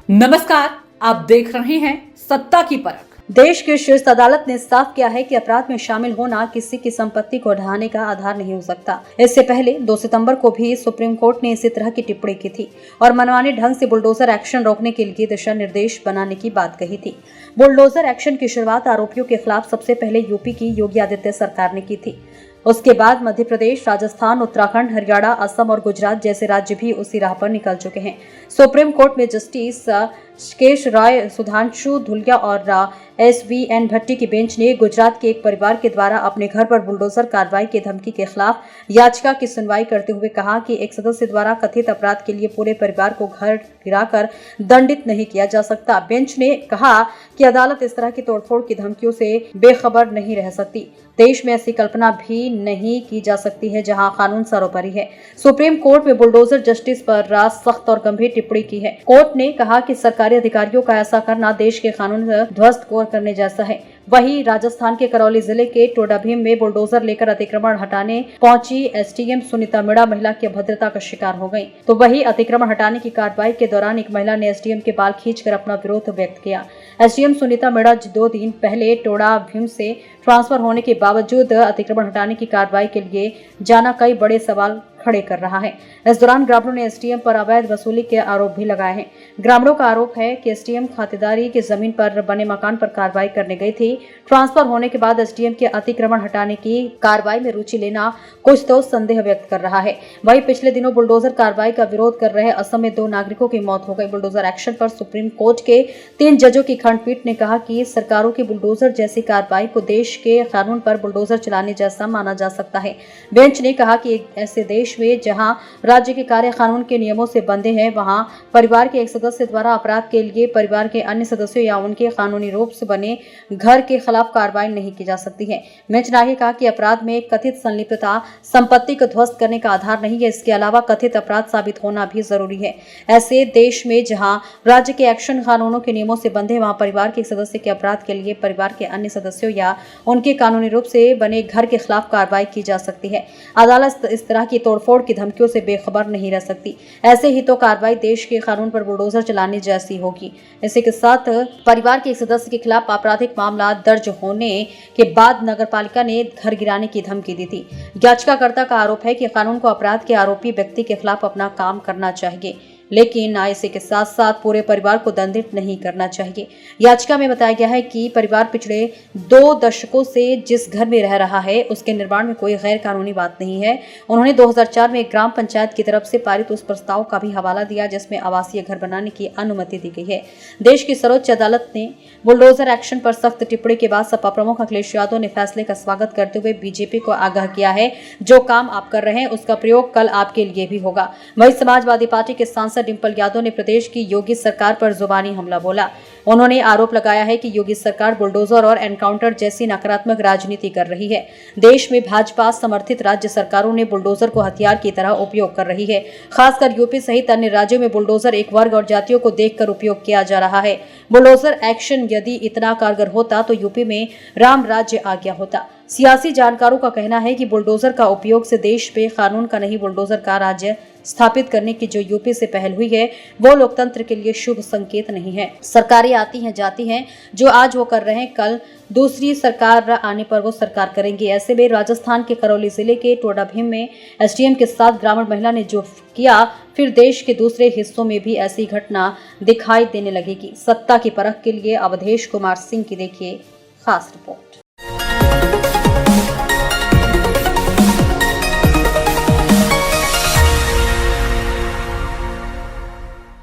नमस्कार, आप देख रहे हैं सत्ता की परख। देश की शीर्ष अदालत ने साफ किया है कि अपराध में शामिल होना किसी की संपत्ति को ढहाने का आधार नहीं हो सकता। इससे पहले 2 सितंबर को भी सुप्रीम कोर्ट ने इसी तरह की टिप्पणी की थी और मनमाने ढंग से बुलडोजर एक्शन रोकने के लिए दिशा निर्देश बनाने की बात कही थी। बुलडोजर एक्शन की शुरुआत आरोपियों के खिलाफ सबसे पहले यूपी की योगी आदित्य सरकार ने की थी। उसके बाद मध्य प्रदेश, राजस्थान, उत्तराखंड, हरियाणा, असम और गुजरात जैसे राज्य भी उसी राह पर निकल चुके हैं। सुप्रीम कोर्ट में जस्टिस केश राय, सुधांशु धुलिया और SVN भट्टी की बेंच ने गुजरात के एक परिवार के द्वारा अपने घर पर बुलडोजर कार्रवाई की धमकी के खिलाफ याचिका की सुनवाई करते हुए कहा कि एक सदस्य द्वारा कथित अपराध के लिए पूरे परिवार को घर गिराकर दंडित नहीं किया जा सकता। बेंच ने कहा कि अदालत इस तरह की तोड़फोड़ की धमकियों से बेखबर नहीं रह सकती। देश में ऐसी कल्पना भी नहीं की जा सकती है जहां कानून सर्वोपरि है। सुप्रीम कोर्ट में बुलडोजर जस्टिस पर सख्त और गंभीर टिप्पणी की है। कोर्ट ने कहा कि सरकारी अधिकारियों का ऐसा करना देश के कानून ध्वस्त करने जैसा है। वहीं राजस्थान के करौली जिले के टोडाभीम में बुलडोजर लेकर अतिक्रमण हटाने पहुंची SDM सुनीता मीणा महिला की अभद्रता का शिकार हो गई। तो वहीं अतिक्रमण हटाने की कार्रवाई के दौरान एक महिला ने SDM के बाल खींचकर अपना विरोध व्यक्त किया। SDM सुनीता मीणा 2 दिन पहले टोडाभीम से ट्रांसफर होने के बावजूद अतिक्रमण हटाने की कार्रवाई के लिए जाना कई बड़े सवाल खड़े कर रहा है। इस दौरान ग्रामीणों ने SDM पर अवैध वसूली के आरोप भी लगाए हैं। ग्रामीणों का आरोप है कि SDM खातेदारी की जमीन पर बने मकान पर कार्रवाई करने गई थी। ट्रांसफर होने के बाद SDM के अतिक्रमण हटाने की कार्रवाई में रुचि लेना कुछ तो संदेह व्यक्त कर रहा है। वहीं पिछले दिनों बुलडोजर कार्रवाई का विरोध कर रहे असम में 2 नागरिकों की मौत हो गई। बुलडोजर एक्शन पर सुप्रीम कोर्ट के 3 जजों की खंडपीठ ने कहा कि सरकारों की बुलडोजर जैसी कार्रवाई को देश के कानून पर बुलडोजर चलाने जैसा माना जा सकता है। बेंच ने कहा कि ऐसे देश में जहां राज्य के कार्य कानून के नियमों से बंधे हैं, वहां परिवार के एक सदस्य द्वारा अपराध के लिए परिवार के अन्य सदस्यों या उनके कानूनी रूप से बने घर के खिलाफ कार्रवाई नहीं की जा सकती है। बेंच ने आगे कहा कि अपराध में कथित संलिप्तता संपत्ति को ध्वस्त करने का आधार नहीं है, इसके अलावा कथित अपराध साबित होना भी जरूरी है। ऐसे देश में जहां राज्य के एक्शन कानूनों के नियमों से बंधे, वहां परिवार के एक सदस्य के अपराध के लिए परिवार के अन्य सदस्यों या उनके कानूनी रूप से बने घर के खिलाफ कार्रवाई की जा सकती है। अदालत इस तरह की तोड़फोड़ की धमकियों से बेखबर नहीं रह सकती। ऐसे ही तो कार्रवाई देश के कानून पर बुलडोजर चलाने जैसी होगी। इसी के साथ परिवार के एक सदस्य के खिलाफ आपराधिक मामला दर्ज होने के बाद नगरपालिका ने घर गिराने की धमकी दी थी। याचिकाकर्ता का आरोप है कि कानून को अपराध के आरोपी व्यक्ति के खिलाफ अपना काम करना चाहिए, लेकिन इसी के साथ साथ पूरे परिवार को दंडित नहीं करना चाहिए। याचिका में बताया गया है कि परिवार पिछले 2 दशकों से जिस घर में रह रहा है, उसके निर्माण में कोई गैर कानूनी बात नहीं है। उन्होंने 2004 में ग्राम पंचायत की तरफ से पारित उस प्रस्ताव का भी हवाला दिया जिसमें आवासीय घर बनाने की अनुमति दी गई है। देश की सर्वोच्च अदालत ने बुलडोजर एक्शन पर सख्त टिप्पणी के बाद सपा प्रमुख अखिलेश यादव ने फैसले का स्वागत करते हुए बीजेपी को आगाह किया है, जो काम आप कर रहे हैं उसका प्रयोग कल आपके लिए भी होगा। वहीं समाजवादी पार्टी के सांसद डिंपल यादव ने प्रदेश की योगी सरकार पर जुबानी हमला बोला। उन्होंने आरोप लगाया है कि योगी सरकार बुलडोजर और एनकाउंटर जैसी नकारात्मक राजनीति कर रही है। देश में भाजपा समर्थित राज्य सरकारों ने बुलडोजर को हथियार की तरह उपयोग कर रही है। खासकर यूपी सहित अन्य राज्यों में बुलडोजर एक वर्ग और जातियों को देखकर उपयोग किया जा रहा है। बुलडोजर एक्शन यदि इतना कारगर होता तो यूपी में राम राज्य आ गया होता। सियासी जानकारों का कहना है कि बुलडोजर का उपयोग से देश पे कानून का नहीं, बुलडोजर का राज्य स्थापित करने की जो यूपी से पहल हुई है, वो लोकतंत्र के लिए शुभ संकेत नहीं है। सरकारें आती हैं जाती हैं, जो आज वो कर रहे हैं, कल दूसरी सरकार आने पर वो सरकार करेंगे। ऐसे में राजस्थान के करौली जिले के टोडाभीम में SDM के साथ ग्रामीण महिला ने जो किया, फिर देश के दूसरे हिस्सों में भी ऐसी घटना दिखाई देने लगेगी। सत्ता की परख के लिए अवधेश कुमार सिंह की देखिए खास रिपोर्ट।